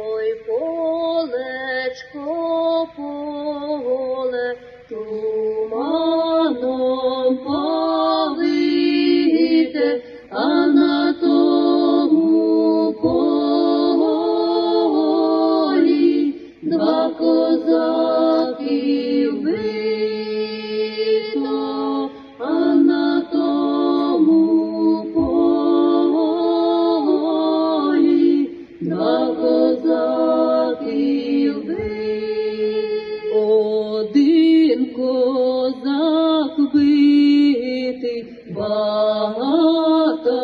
Ой, полечко, поле, туманом повите, а на тому полі два козаки вбито, а на тому полі два козаки вбито. Один козак битий, багата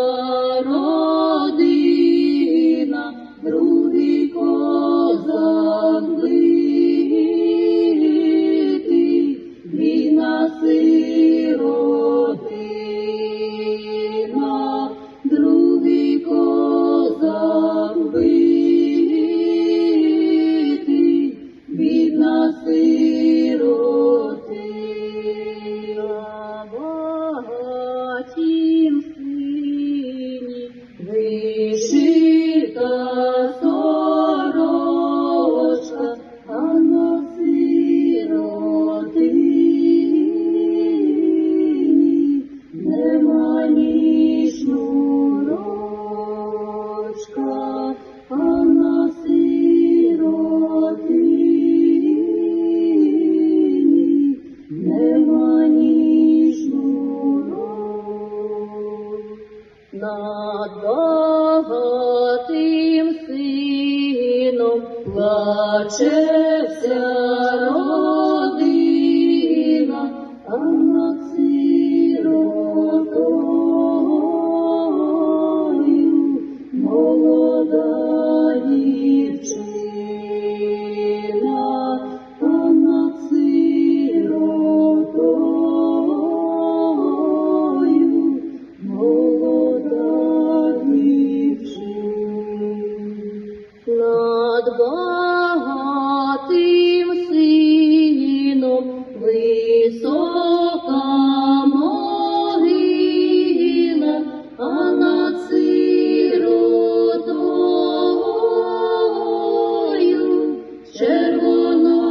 родина, другий козак битий, бідна сиротина, другий козак битий, бідна сиротина. Багатім сині вишита сорочка, а на сиротині нема ні шнурочка, а на сиротині нема ні шнурочка. Над багатим сином плаче вся родина, а над сиротою молода дівчина, а над сиротою молода дівчина. Над багатим сином висока могила, а над сиротою червона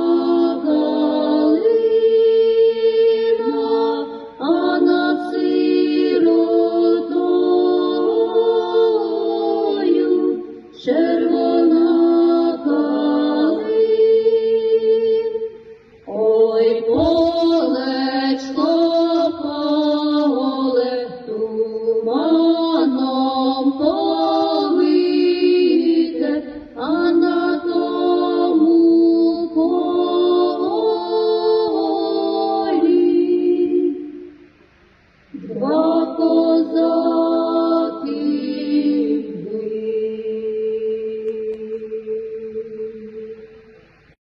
калина, а над сиротою червона